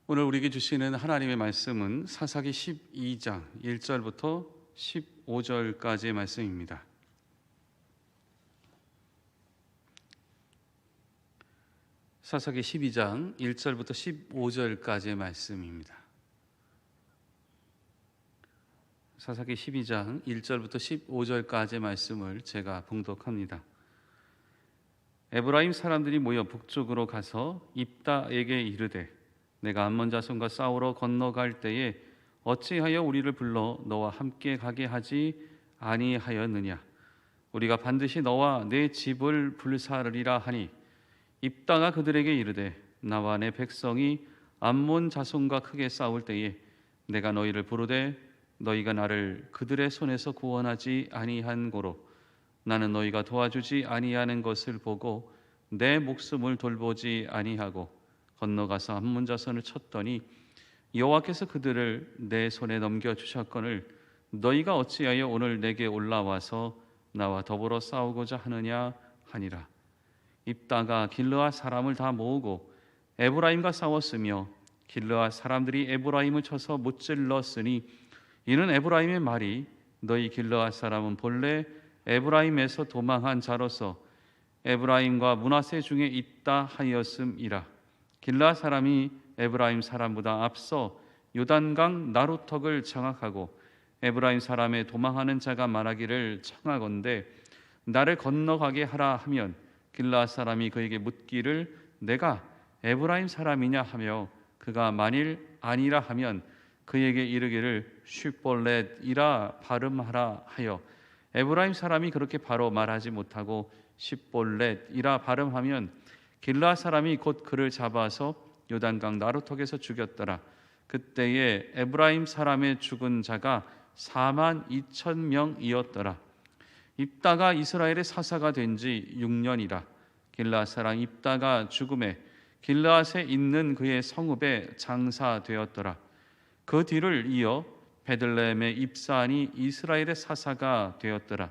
오늘 우리에게 주시는 하나님의 말씀은 사사기 12장 1절부터 15절까지의 말씀입니다. 사사기 12장 1절부터 15절까지의 말씀입니다. 사사기 12장 1절부터 15절까지의 말씀을 제가 봉독합니다. 에브라임 사람들이 모여 북쪽으로 가서 입다에게 이르되 내가 암몬 자손과 싸우러 건너갈 때에 어찌하여 우리를 불러 너와 함께 가게 하지 아니하였느냐? 우리가 반드시 너와 내 집을 불사르리라 하니 입다가 그들에게 이르되 나와 내 백성이 암몬 자손과 크게 싸울 때에 내가 너희를 부르되 너희가 나를 그들의 손에서 구원하지 아니한 고로 나는 너희가 도와주지 아니하는 것을 보고 내 목숨을 돌보지 아니하고 건너가서 암몬 자손을 쳤더니 여호와께서 그들을 내 손에 넘겨 주셨거늘 너희가 어찌하여 오늘 내게 올라와서 나와 더불어 싸우고자 하느냐 하니라. 입다가 길르앗 사람을 다 모으고 에브라임과 싸웠으며 길르앗 사람들이 에브라임을 쳐서 무찔렀으니 이는 에브라임의 말이 너희 길르앗 사람은 본래 에브라임에서 도망한 자로서 에브라임과 므낫세 중에 있다 하였음이라. 길르앗 사람이 에브라임 사람보다 앞서 요단강 나루턱을 장악하고 에브라임 사람의 도망하는 자가 말하기를 청하건대 나를 건너가게 하라 하면 길르앗 사람이 그에게 묻기를 내가 에브라임 사람이냐 하며 그가 만일 아니라 하면 그에게 이르기를 쉿볼렛이라 발음하라 하여 에브라임 사람이 그렇게 바로 말하지 못하고 쉿볼렛이라 발음하면 길르앗 사람이 곧 그를 잡아서 요단강 나루턱에서 죽였더라. 그때에 에브라임 사람의 죽은 자가 42,000명이었더라. 입다가 이스라엘의 사사가 된 지 6년이라. 길르앗 사람 입다가 죽음에 길르앗에 있는 그의 성읍에 장사되었더라. 그 뒤를 이어 베들레헴의 입산이 이스라엘의 사사가 되었더라.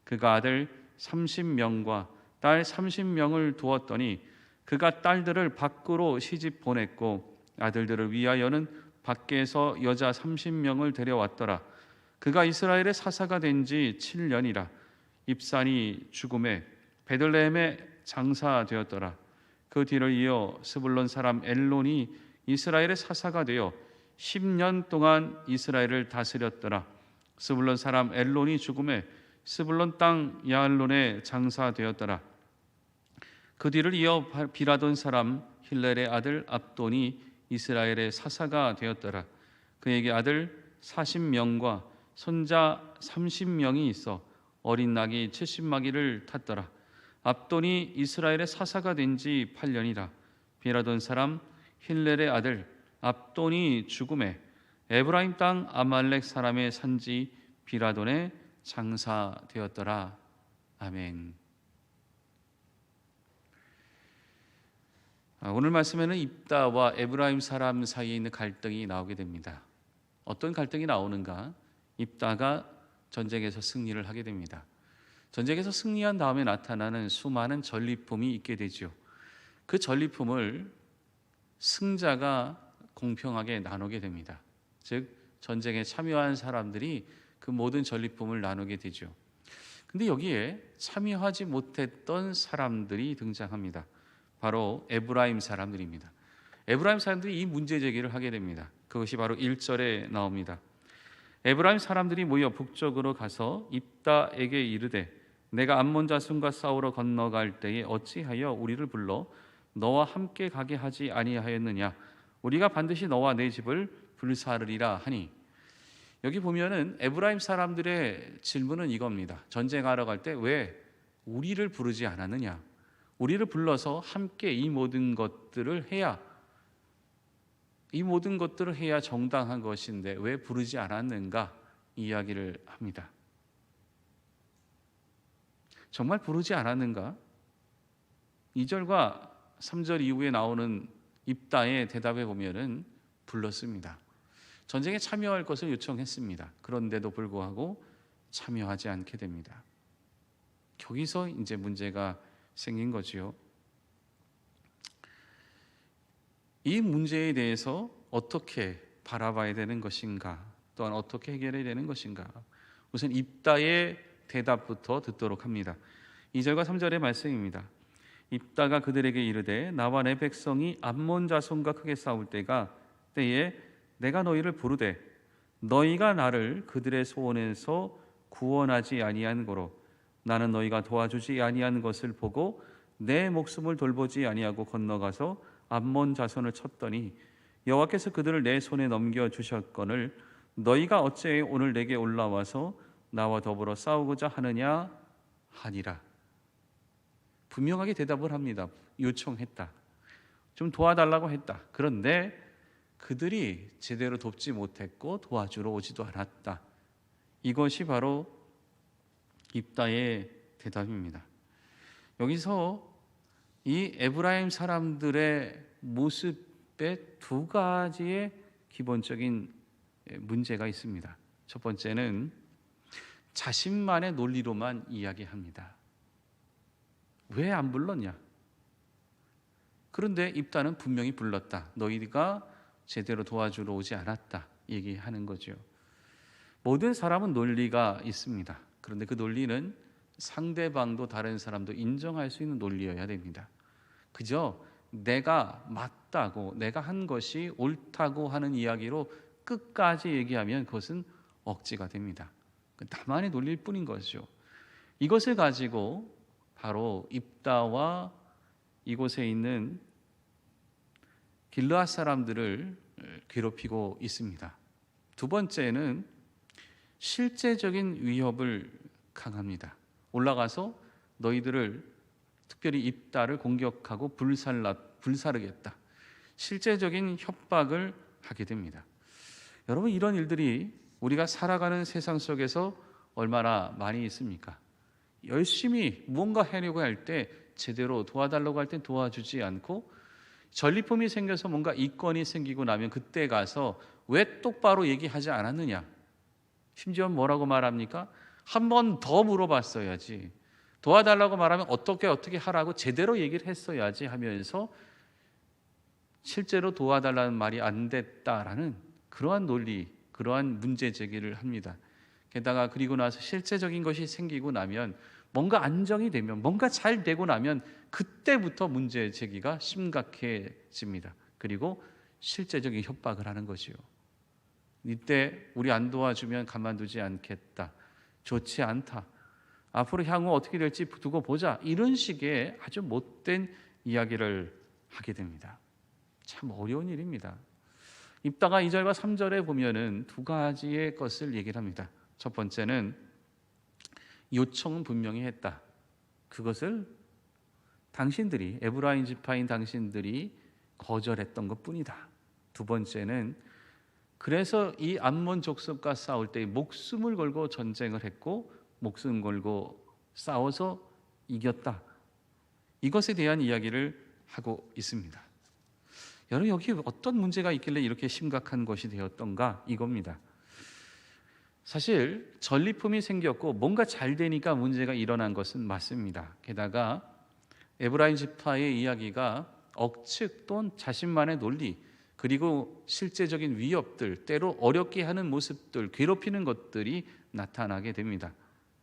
그가 아들 30명과 딸 30명을 두었더니 그가 딸들을 밖으로 시집 보냈고 아들들을 위하여는 밖에서 여자 30명을 데려왔더라. 그가 이스라엘의 사사가 된 지 7년이라. 입산이 죽음에 베들레헴에 장사되었더라. 그 뒤를 이어 스불론 사람 엘론이 이스라엘의 사사가 되어 10년 동안 이스라엘을 다스렸더라. 스불론 사람 엘론이 죽음에 스불론 땅 야알론에 장사되었더라. 그 뒤를 이어 비라돈 사람 힐렐의 아들 압돈이 이스라엘의 사사가 되었더라. 그에게 아들 40명과 손자 30명이 있어 어린 낙이 70마리를 탔더라. 압돈이 이스라엘의 사사가 된 지 8년이라. 비라돈 사람 힐렐의 아들 압돈이 죽음에 에브라임 땅 아말렉 사람의 산지 비라돈에 장사되었더라. 아멘. 오늘 말씀에는 입다와 에브라임 사람 사이에 있는 갈등이 나오게 됩니다. 어떤 갈등이 나오는가? 입다가 전쟁에서 승리를 하게 됩니다. 전쟁에서 승리한 다음에 나타나는 수많은 전리품이 있게 되죠. 그 전리품을 승자가 공평하게 나누게 됩니다. 즉 전쟁에 참여한 사람들이 그 모든 전리품을 나누게 되죠. 근데 여기에 참여하지 못했던 사람들이 등장합니다. 바로 에브라임 사람들입니다. 에브라임 사람들이 이 문제 제기를 하게 됩니다. 그것이 바로 1절에 나옵니다. 에브라임 사람들이 모여 북쪽으로 가서 입다에게 이르되 내가 암몬 자손과 싸우러 건너갈 때에 어찌하여 우리를 불러 너와 함께 가게 하지 아니하였느냐? 우리가 반드시 너와 내 집을 불사르리라 하니. 여기 보면은 에브라임 사람들의 질문은 이겁니다. 전쟁하러 갈 때 왜 우리를 부르지 않았느냐? 우리를 불러서 함께 이 모든 것들을 해야 정당한 것인데 왜 부르지 않았는가 이야기를 합니다. 정말 부르지 않았는가? 2절과 3절 이후에 나오는 입다의 대답에 보면은 불렀습니다. 전쟁에 참여할 것을 요청했습니다. 그런데도 불구하고 참여하지 않게 됩니다. 거기서 이제 문제가 생긴 거지요. 이 문제에 대해서 어떻게 바라봐야 되는 것인가, 또한 어떻게 해결해야 되는 것인가, 우선 입다의 대답부터 듣도록 합니다. 2절과 3절의 말씀입니다. 입다가 그들에게 이르되 나와 내 백성이 암몬 자손과 크게 싸울 때에 내가 너희를 부르되 너희가 나를 그들의 소원에서 구원하지 아니한 고로 나는 너희가 도와주지 아니한 것을 보고 내 목숨을 돌보지 아니하고 건너가서 암몬 자손을 쳤더니 여호와께서 그들을 내 손에 넘겨 주셨거늘 너희가 어찌 오늘 내게 올라와서 나와 더불어 싸우고자 하느냐 하니라. 분명하게 대답을 합니다. 요청했다. 좀 도와달라고 했다. 그런데 그들이 제대로 돕지 못했고 도와주러 오지도 않았다. 이것이 바로 입다의 대답입니다. 여기서 이 에브라임 사람들의 모습에 두 가지의 기본적인 문제가 있습니다. 첫 번째는 자신만의 논리로만 이야기합니다. 왜 안 불렀냐? 그런데 입다는 분명히 불렀다. 너희가 제대로 도와주러 오지 않았다. 얘기하는 거죠. 모든 사람은 논리가 있습니다. 그런데 그 논리는 상대방도 다른 사람도 인정할 수 있는 논리여야 됩니다. 그저 내가 맞다고, 내가 한 것이 옳다고 하는 이야기로 끝까지 얘기하면 그것은 억지가 됩니다. 나만의 논리일 뿐인 것이죠. 이것을 가지고 바로 입다와 이곳에 있는 길르앗 사람들을 괴롭히고 있습니다. 두 번째는 실제적인 위협을 강합니다. 올라가서 너희들을 특별히 입다를 공격하고 불사르겠다. 실제적인 협박을 하게 됩니다. 여러분, 이런 일들이 우리가 살아가는 세상 속에서 얼마나 많이 있습니까? 열심히 무언가 하려고 할 때 제대로 도와달라고 할 때 도와주지 않고 전리품이 생겨서 뭔가 이권이 생기고 나면 그때 가서 왜 똑바로 얘기하지 않았느냐? 심지어 뭐라고 말합니까? 한 번 더 물어봤어야지. 도와달라고 말하면 어떻게 하라고 제대로 얘기를 했어야지 하면서 실제로 도와달라는 말이 안 됐다라는 그러한 논리, 그러한 문제 제기를 합니다. 게다가 그리고 나서 실제적인 것이 생기고 나면 뭔가 안정이 되면 뭔가 잘 되고 나면 그때부터 문제 제기가 심각해집니다. 그리고 실제적인 협박을 하는 것이요. 이때 우리 안 도와주면 가만두지 않겠다. 좋지 않다. 앞으로 향후 어떻게 될지 두고 보자. 이런 식의 아주 못된 이야기를 하게 됩니다. 참 어려운 일입니다. 입다가 2절과 3절에 보면은 두 가지의 것을 얘기를 합니다. 첫 번째는 요청은 분명히 했다. 그것을 당신들이, 에브라임 지파인 당신들이 거절했던 것뿐이다. 두 번째는 그래서 이 암몬 족속과 싸울 때 목숨을 걸고 전쟁을 했고 목숨 걸고 싸워서 이겼다. 이것에 대한 이야기를 하고 있습니다. 여러분, 여기 어떤 문제가 있길래 이렇게 심각한 것이 되었던가? 이겁니다. 사실 전리품이 생겼고 뭔가 잘 되니까 문제가 일어난 것은 맞습니다. 게다가 에브라임 지파의 이야기가 억측 또는 자신만의 논리, 그리고 실제적인 위협들, 때로 어렵게 하는 모습들, 괴롭히는 것들이 나타나게 됩니다.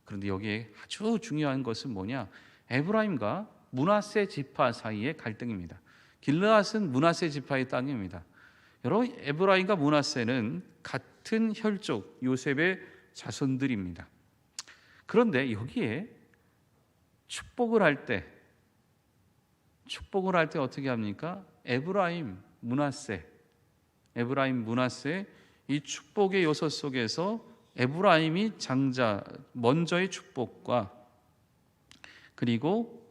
그런데 여기에 아주 중요한 것은 뭐냐? 에브라임과 므낫세 지파 사이의 갈등입니다. 길르앗은 므낫세 지파의 땅입니다. 여러분, 에브라임과 므낫세는 같은 혈족 요셉의 자손들입니다. 그런데 여기에 축복을 할 때 어떻게 합니까? 에브라임, 므낫세 이 축복의 요소 속에서 에브라임이 먼저의 축복과 그리고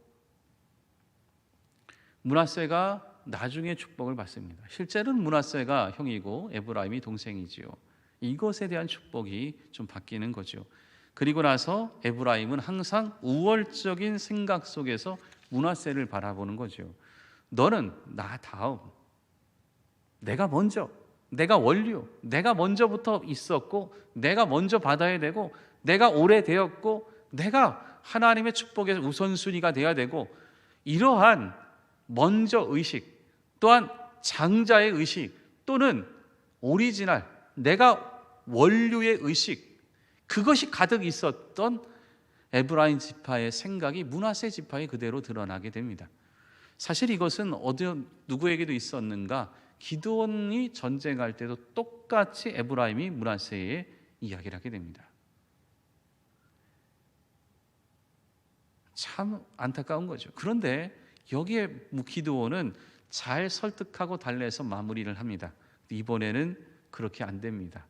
므낫세가 나중에 축복을 받습니다. 실제로는 므낫세가 형이고 에브라임이 동생이지요. 이것에 대한 축복이 좀 바뀌는 거죠. 그리고 나서 에브라임은 항상 우월적인 생각 속에서 므낫세를 바라보는 거죠. 너는 나 다음, 내가 먼저, 내가 원류, 내가 먼저부터 있었고 내가 먼저 받아야 되고 내가 오래되었고 내가 하나님의 축복의 우선순위가 돼야 되고, 이러한 먼저 의식 또한 장자의 의식 또는 오리지널, 내가 원류의 의식, 그것이 가득 있었던 에브라임 지파의 생각이 므낫세 지파에 그대로 드러나게 됩니다. 사실 이것은 누구에게도 있었는가? 기드온이 전쟁할 때도 똑같이 에브라임이 므낫세의 이야기를 하게 됩니다. 참 안타까운 거죠. 그런데 여기에 기드온은 잘 설득하고 달래서 마무리를 합니다. 이번에는 그렇게 안 됩니다.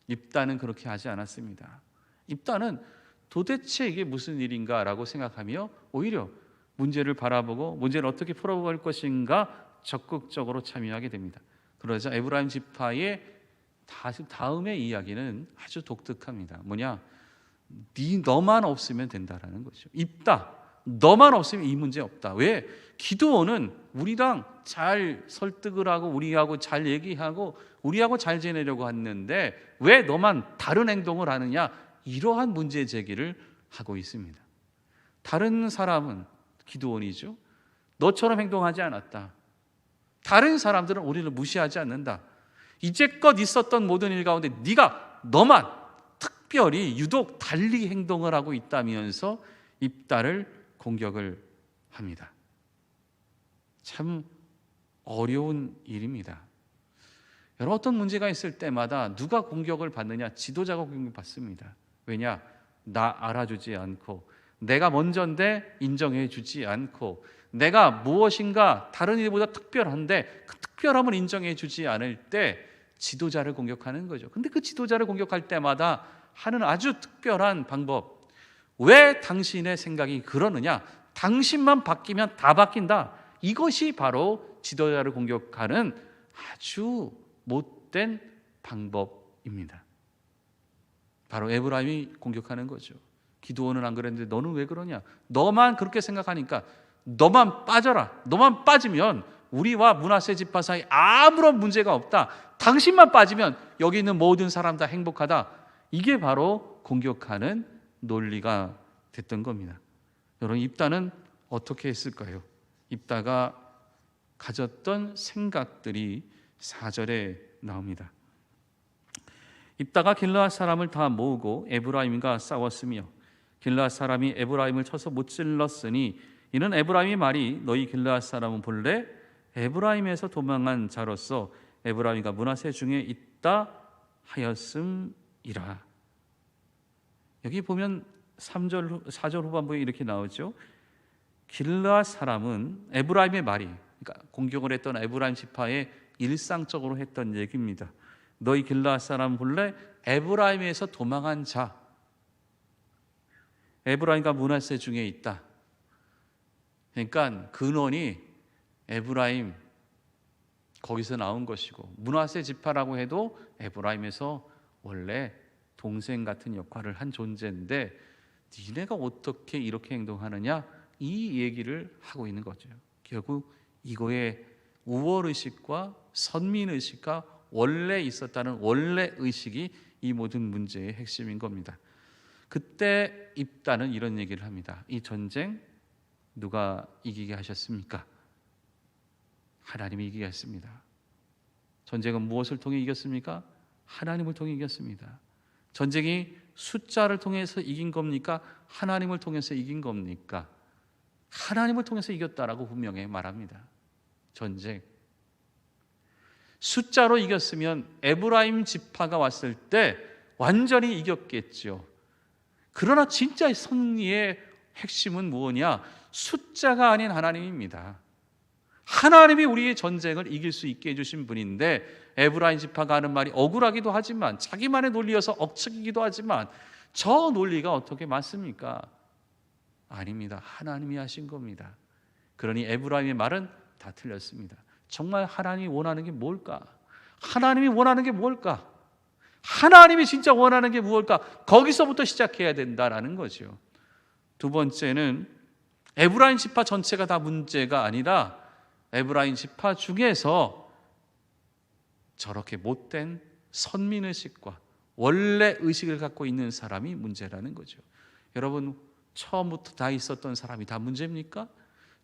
입다는 그렇게 하지 않았습니다. 입다는 도대체 이게 무슨 일인가라고 생각하며 오히려 문제를 바라보고 문제를 어떻게 풀어볼 것인가 적극적으로 참여하게 됩니다. 그러자 에브라임 지파의 다음의 이야기는 아주 독특합니다. 뭐냐? 너만 없으면 된다라는 거죠. 입다, 너만 없으면 이 문제 없다. 왜? 기드온은 우리랑 잘 설득을 하고 우리하고 잘 얘기하고 우리하고 잘 지내려고 했는데 왜 너만 다른 행동을 하느냐? 이러한 문제 제기를 하고 있습니다. 다른 사람은 기드온이죠. 너처럼 행동하지 않았다. 다른 사람들은 우리를 무시하지 않는다. 이제껏 있었던 모든 일 가운데 너만 특별히 유독 달리 행동을 하고 있다면서 입다를 공격을 합니다. 참 어려운 일입니다. 여러분, 어떤 문제가 있을 때마다 누가 공격을 받느냐? 지도자가 공격받습니다. 왜냐? 나 알아주지 않고 내가 먼저인데 인정해 주지 않고 내가 무엇인가 다른 일보다 특별한데 그 특별함을 인정해 주지 않을 때 지도자를 공격하는 거죠. 근데 그 지도자를 공격할 때마다 하는 아주 특별한 방법. 왜 당신의 생각이 그러느냐? 당신만 바뀌면 다 바뀐다. 이것이 바로 지도자를 공격하는 아주 못된 방법입니다. 바로 에브라임이 공격하는 거죠. 기드온은 안 그랬는데 너는 왜 그러냐? 너만 그렇게 생각하니까 너만 빠져라. 너만 빠지면 우리와 므낫세 지파 사이 아무런 문제가 없다. 당신만 빠지면 여기 있는 모든 사람 다 행복하다. 이게 바로 공격하는 논리가 됐던 겁니다. 여러분, 입다는 어떻게 했을까요? 입다가 가졌던 생각들이 4절에 나옵니다. 입다가 길르앗 사람을 다 모으고 에브라임과 싸웠으며 길르앗 사람이 에브라임을 쳐서 못질렀으니 이는 에브라임의 말이 너희 길르앗 사람은 본래 에브라임에서 도망한 자로서 에브라임과 므낫세 중에 있다 하였음이라. 여기 보면 4절 후반부에 이렇게 나오죠. 길르앗 사람은 에브라임의 말이, 그러니까 공격을 했던 에브라임 지파의 일상적으로 했던 얘기입니다. 너희 길르앗 사람 본래 에브라임에서 도망한 자, 에브라임과 므낫세 중에 있다. 그러니까 근원이 에브라임 거기서 나온 것이고 므낫세 지파라고 해도 에브라임에서 원래 동생 같은 역할을 한 존재인데 니네가 어떻게 이렇게 행동하느냐, 이 얘기를 하고 있는 거죠. 결국 이거의 우월의식과 선민의식과 원래 있었다는 원래 의식이 이 모든 문제의 핵심인 겁니다. 그때 입다는 이런 얘기를 합니다. 이 전쟁 누가 이기게 하셨습니까? 하나님이 이기게 했습니다. 전쟁은 무엇을 통해 이겼습니까? 하나님을 통해 이겼습니다. 전쟁이 숫자를 통해서 이긴 겁니까? 하나님을 통해서 이긴 겁니까? 하나님을 통해서 이겼다라고 분명히 말합니다. 전쟁 숫자로 이겼으면 에브라임 지파가 왔을 때 완전히 이겼겠죠. 그러나 진짜 승리의 핵심은 무엇이냐? 숫자가 아닌 하나님입니다. 하나님이 우리의 전쟁을 이길 수 있게 해주신 분인데 에브라임 지파가 하는 말이 억울하기도 하지만 자기만의 논리여서 억측이기도 하지만 저 논리가 어떻게 맞습니까? 아닙니다. 하나님이 하신 겁니다. 그러니 에브라임의 말은 다 틀렸습니다. 정말 하나님이 원하는 게 뭘까? 하나님이 원하는 게 뭘까? 하나님이 진짜 원하는 게 무엇일까? 거기서부터 시작해야 된다라는 거죠. 두 번째는 에브라임 지파 전체가 다 문제가 아니라 에브라임 지파 중에서 저렇게 못된 선민의식과 원래 의식을 갖고 있는 사람이 문제라는 거죠. 여러분, 처음부터 다 있었던 사람이 다 문제입니까?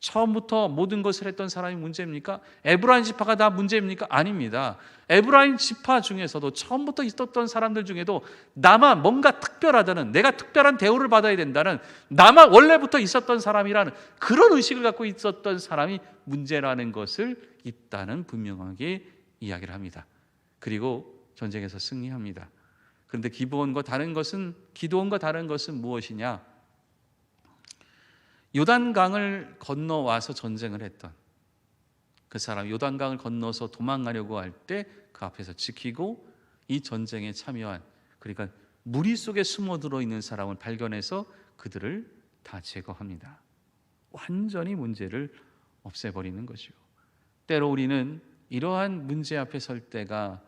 처음부터 모든 것을 했던 사람이 문제입니까? 에브라임 지파가 다 문제입니까? 아닙니다. 에브라임 지파 중에서도 처음부터 있었던 사람들 중에도 나만 뭔가 특별하다는, 내가 특별한 대우를 받아야 된다는, 나만 원래부터 있었던 사람이라는 그런 의식을 갖고 있었던 사람이 문제라는 것을 입다는 분명하게 이야기를 합니다. 그리고 전쟁에서 승리합니다. 그런데 기도원과 다른 것은 무엇이냐? 요단강을 건너와서 전쟁을 했던 그 사람, 요단강을 건너서 도망가려고 할 때 그 앞에서 지키고 이 전쟁에 참여한, 그러니까 무리 속에 숨어들어 있는 사람을 발견해서 그들을 다 제거합니다. 완전히 문제를 없애버리는 것이요. 때로 우리는 이러한 문제 앞에 설 때가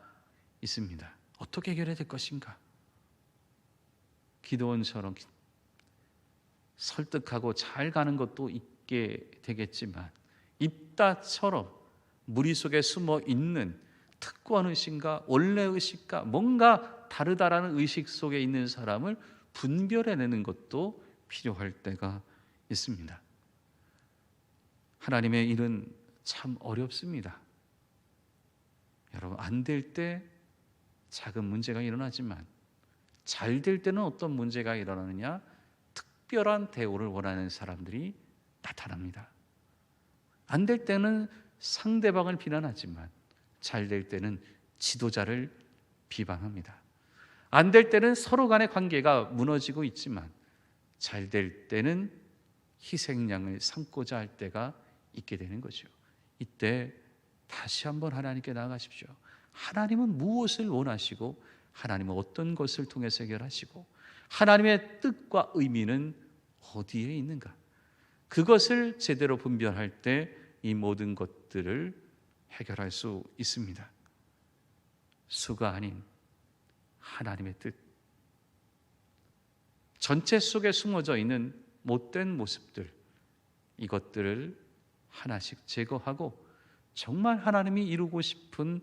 있습니다. 어떻게 해결해야 될 것인가? 기도원처럼 설득하고 잘 가는 것도 있게 되겠지만, 입다처럼 무리 속에 숨어 있는 특권 의식과 원래 의식과 뭔가 다르다라는 의식 속에 있는 사람을 분별해내는 것도 필요할 때가 있습니다. 하나님의 일은 참 어렵습니다. 여러분, 안 될 때 작은 문제가 일어나지만 잘 될 때는 어떤 문제가 일어나느냐? 특별한 대우를 원하는 사람들이 나타납니다. 안 될 때는 상대방을 비난하지만 잘 될 때는 지도자를 비방합니다. 안 될 때는 서로 간의 관계가 무너지고 있지만 잘 될 때는 희생양을 삼고자 할 때가 있게 되는 거죠. 이때 다시 한번 하나님께 나아가십시오. 하나님은 무엇을 원하시고 하나님은 어떤 것을 통해서 해결하시고 하나님의 뜻과 의미는 어디에 있는가? 그것을 제대로 분별할 때 이 모든 것들을 해결할 수 있습니다. 수가 아닌 하나님의 뜻, 전체 속에 숨어져 있는 못된 모습들, 이것들을 하나씩 제거하고 정말 하나님이 이루고 싶은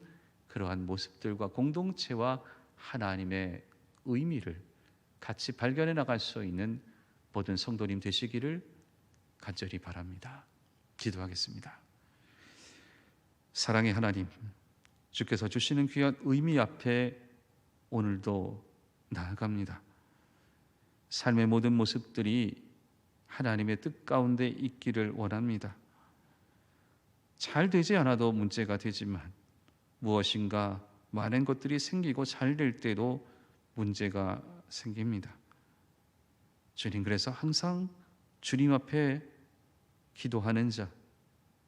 그러한 모습들과 공동체와 하나님의 의미를 같이 발견해 나갈 수 있는 모든 성도님 되시기를 간절히 바랍니다. 기도하겠습니다. 사랑의 하나님, 주께서 주시는 귀한 의미 앞에 오늘도 나아갑니다. 삶의 모든 모습들이 하나님의 뜻 가운데 있기를 원합니다. 잘 되지 않아도 문제가 되지만 무엇인가 많은 것들이 생기고 잘 될 때도 문제가 생깁니다. 주님, 그래서 항상 주님 앞에 기도하는 자,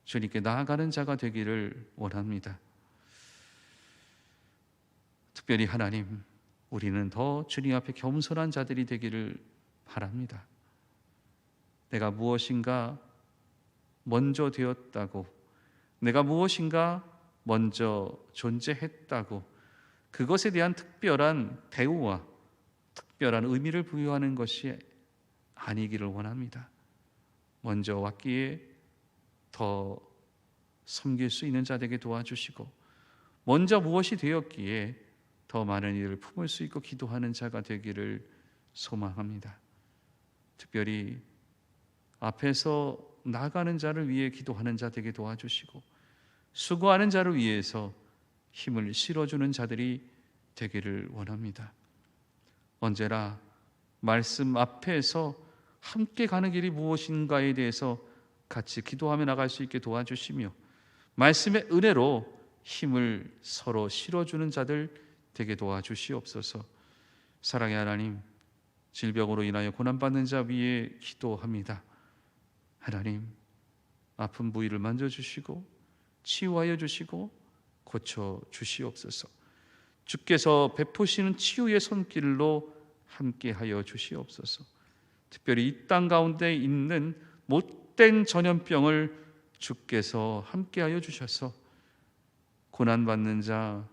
주님께 나아가는 자가 되기를 원합니다. 특별히 하나님, 우리는 더 주님 앞에 겸손한 자들이 되기를 바랍니다. 내가 무엇인가 먼저 되었다고, 내가 무엇인가 먼저 존재했다고 그것에 대한 특별한 대우와 특별한 의미를 부여하는 것이 아니기를 원합니다. 먼저 왔기에 더 섬길 수 있는 자 되게 도와주시고, 먼저 무엇이 되었기에 더 많은 일을 품을 수 있고 기도하는 자가 되기를 소망합니다. 특별히 앞에서 나가는 자를 위해 기도하는 자 되게 도와주시고, 수고하는 자를 위해서 힘을 실어주는 자들이 되기를 원합니다. 언제나 말씀 앞에서 함께 가는 길이 무엇인가에 대해서 같이 기도하며 나갈 수 있게 도와주시며, 말씀의 은혜로 힘을 서로 실어주는 자들 되게 도와주시옵소서. 사랑의 하나님, 질병으로 인하여 고난받는 자 위에 기도합니다. 하나님, 아픈 부위를 만져주시고 치유하여 주시고 고쳐 주시옵소서. 주께서 베푸시는 치유의 손길로 함께하여 주시옵소서. 특별히 이 땅 가운데 있는 못된 전염병을 주께서 함께하여 주셔서 고난받는 자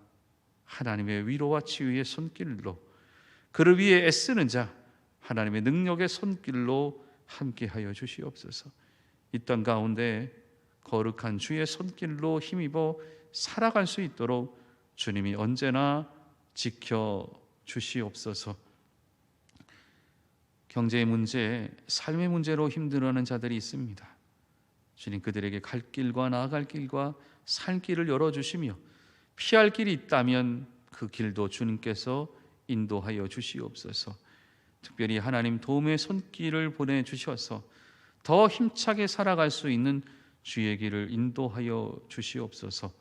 하나님의 위로와 치유의 손길로, 그를 위해 애쓰는 자 하나님의 능력의 손길로 함께하여 주시옵소서. 이 땅 가운데 거룩한 주의 손길로 힘입어 살아갈 수 있도록 주님이 언제나 지켜 주시옵소서. 경제의 문제, 삶의 문제로 힘들어하는 자들이 있습니다. 주님 그들에게 갈 길과 나아갈 길과 살 길을 열어주시며 피할 길이 있다면 그 길도 주님께서 인도하여 주시옵소서. 특별히 하나님 도움의 손길을 보내주셔서 더 힘차게 살아갈 수 있는 주의 길을 인도하여 주시옵소서.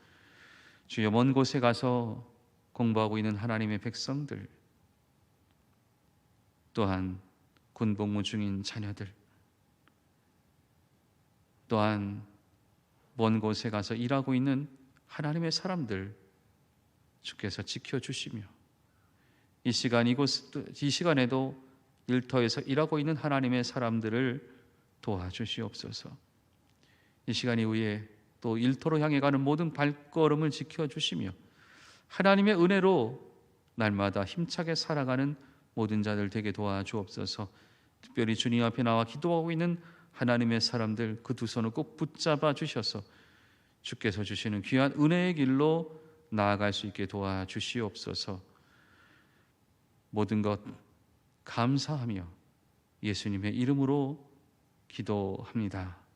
주여 먼 곳에 가서 공부하고 있는 하나님의 백성들, 또한 군복무 중인 자녀들, 또한 먼 곳에 가서 일하고 있는 하나님의 사람들 주께서 지켜주시며 이 시간에도 일터에서 일하고 있는 하나님의 사람들을 도와주시옵소서. 이 시간 이후에 또 일터로 향해 가는 모든 발걸음을 지켜주시며 하나님의 은혜로 날마다 힘차게 살아가는 모든 자들 되게 도와주옵소서. 특별히 주님 앞에 나와 기도하고 있는 하나님의 사람들 그 두 손을 꼭 붙잡아 주셔서 주께서 주시는 귀한 은혜의 길로 나아갈 수 있게 도와주시옵소서. 모든 것 감사하며 예수님의 이름으로 기도합니다.